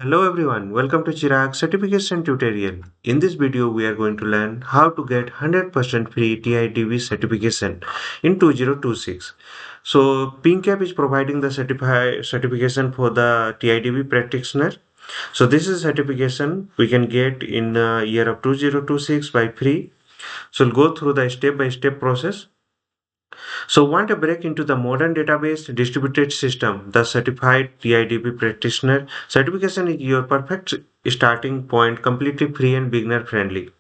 Hello everyone, welcome to Chirag certification tutorial. In this video, we are going to learn how to get 100% free TiDB certification in 2026. So, PingCap is providing the certification for the TiDB practitioner. So, this is certification we can get in the year of 2026 by free. So, we'll go through the step-by-step process. So, want a break into the modern database distributed system? The Certified TiDB Practitioner certification is your perfect starting point, completely free and beginner friendly.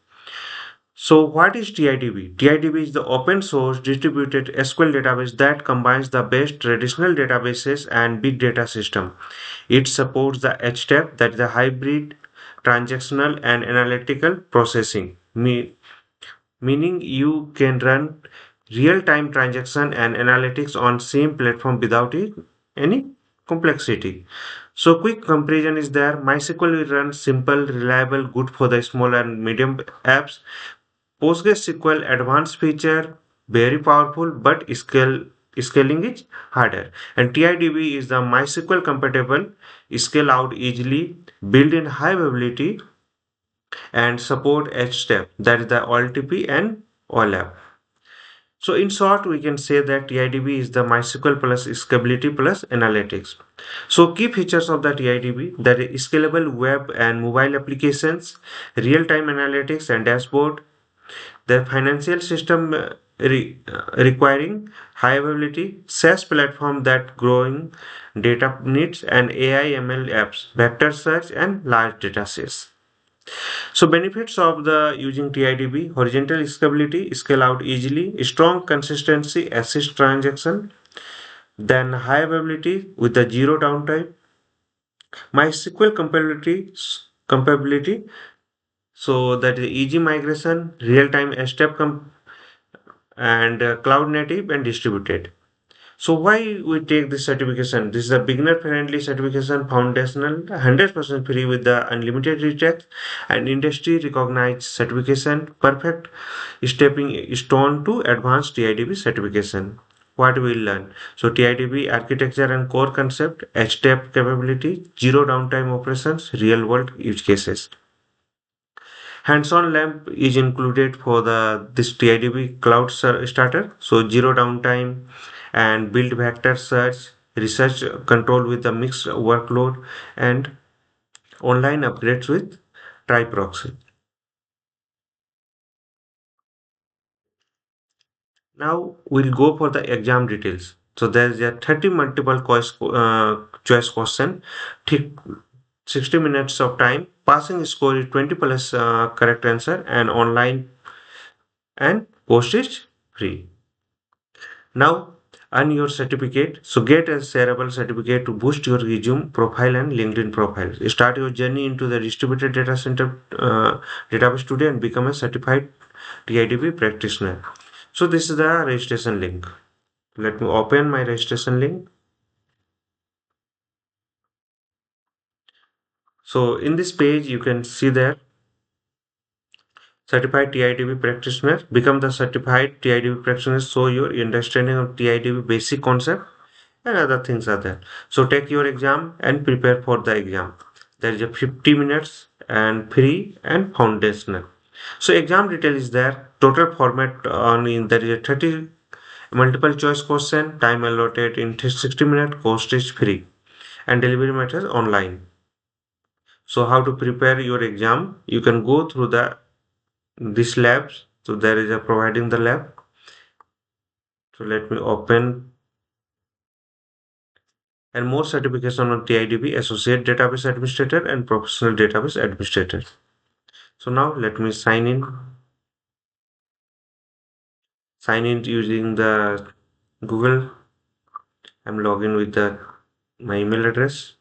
So, what is TiDB? TiDB is the open source distributed SQL database that combines the best traditional databases and big data system. It supports the HTAP, that is the hybrid transactional and analytical processing, meaning you can run real-time transaction and analytics on same platform without any complexity. So quick comparison is there. MySQL will run simple, reliable, good for the small and medium apps. PostgreSQL Advanced feature very powerful, but scaling is harder. And TiDB is the MySQL compatible, scale out easily, build in high availability, and support HTAP, that is the OLTP and OLAP. So in short, we can say that TiDB is the MySQL plus Scalability plus Analytics. So key features of the TiDB, that is scalable web and mobile applications, real-time analytics and dashboard, the financial system requiring high availability, SaaS platform that growing data needs, and AI ML apps, vector search and large data sets. So benefits of the using TiDB: horizontal scalability, scale out easily, strong consistency, assist transaction, then high availability with the zero downtime, MySQL compatibility, so that is easy migration, real time step and cloud native and distributed. So why we take this certification? This is a beginner friendly certification, foundational, 100% free with the unlimited retake and industry recognized certification, perfect stepping stone to advanced TiDB certification. What we will learn? So TiDB architecture and core concept, HTAP capability, zero downtime operations, real world use cases. Hands-on lab is included for the this TiDB cloud starter. So zero downtime and build vector search, research control with a mixed workload, and online upgrades with TriProxy. Now we'll go for the exam details. So there's a 30 multiple choice question, 60 minutes of time, passing score is 20 plus correct answer, and online and postage free. Now earn your certificate. So get a shareable certificate to boost your resume profile and LinkedIn profile. Start your journey into the distributed data center database today and become a certified TiDB practitioner. So this is the registration link. Let me open my registration link. So in this page, you can see there certified TiDB practitioner. Become the certified TiDB practitioner. So your understanding of TiDB basic concept and other things are there. So take your exam and prepare for the exam. There is a 50 minutes and free and foundational. So exam detail is there. Total format on in there is a 30 multiple choice question. Time allotted in 60 minutes. Cost is free and delivery method online. So how to prepare your exam? You can go through the this labs. So there is a providing the lab. So let me open and more certification on TiDB, Associate Database Administrator and Professional Database Administrator. So now let me sign in. Sign in using the Google. I'm logging with the my email address.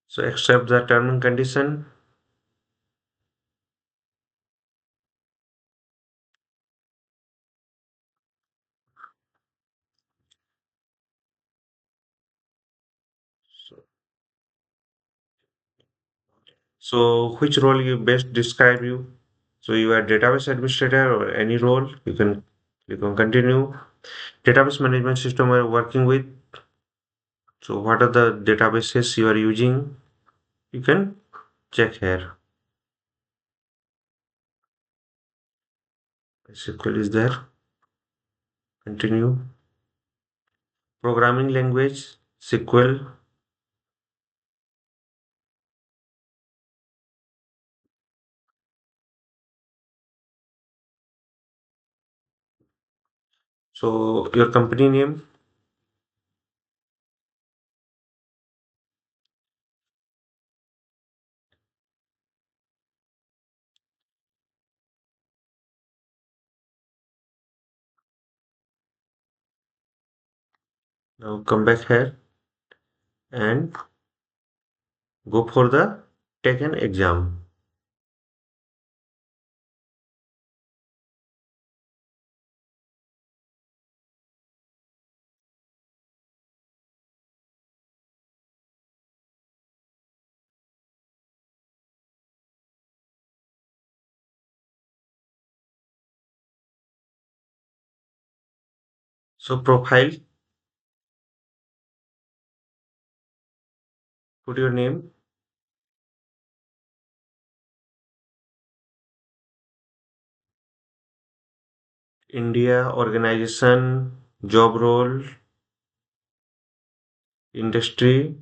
So accept the term and condition. So, So which role you best describe you? So you are database administrator or any role, you can continue. Database management system you are working with. So what are the databases you are using? You can check here. SQL is there. Continue. Programming language, SQL. So your company name. Now come back here and go for the take an exam. So profile, put your name, India, organization, job role, industry,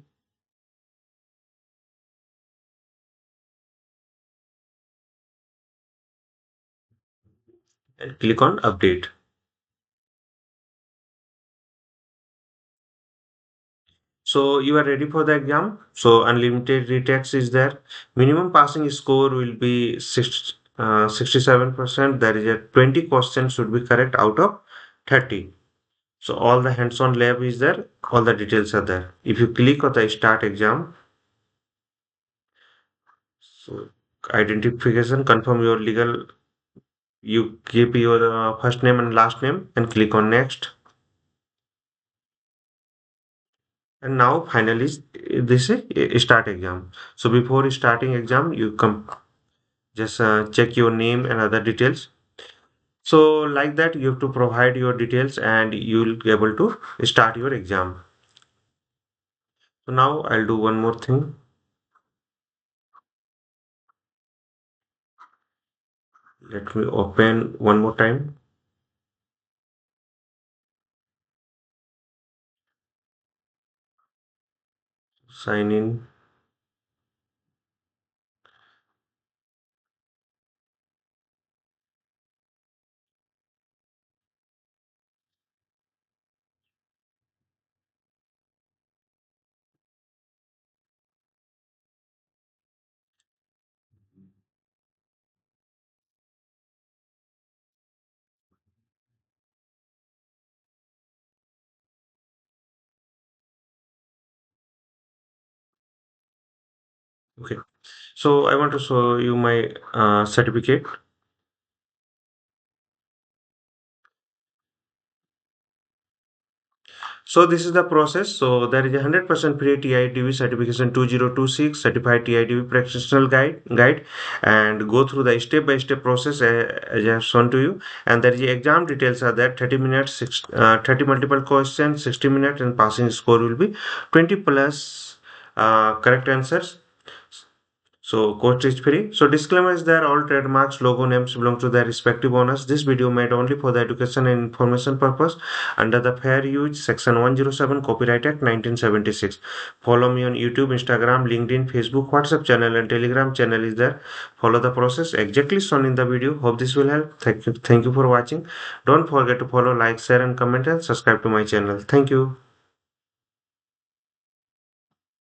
and click on update. So you are ready for the exam. So unlimited retakes is there. Minimum passing score will be 67%. There is a 20 questions should be correct out of 30. So all the hands-on lab is there. All the details are there. If you click on the start exam, so identification, confirm your legal. You give your first name and last name and click on next. And now finally this is start exam. So before starting exam, you come just check your name and other details. So like that, you have to provide your details and you will be able to start your exam. So now I'll do one more thing. Let me open one more time. Sign in. Okay. So I want to show you my certificate. So this is the process. So there is a 100% free TiDB certification 2026 certified TiDB practitioner guide and go through the step by step process as I have shown to you. And there is the exam details are there 30 minutes, 30 multiple questions, 60 minutes, and passing score will be 20 plus correct answers. So cost is free. So disclaimer is there all trademarks, logo names belong to their respective owners. This video made only for the education and information purpose under the Fair Use Section 107 Copyright Act 1976. Follow me on YouTube, Instagram, LinkedIn, Facebook, WhatsApp channel and Telegram channel is there. Follow the process exactly shown in the video. Hope this will help. Thank you. Thank you for watching. Don't forget to follow, like, share and comment and subscribe to my channel. Thank you.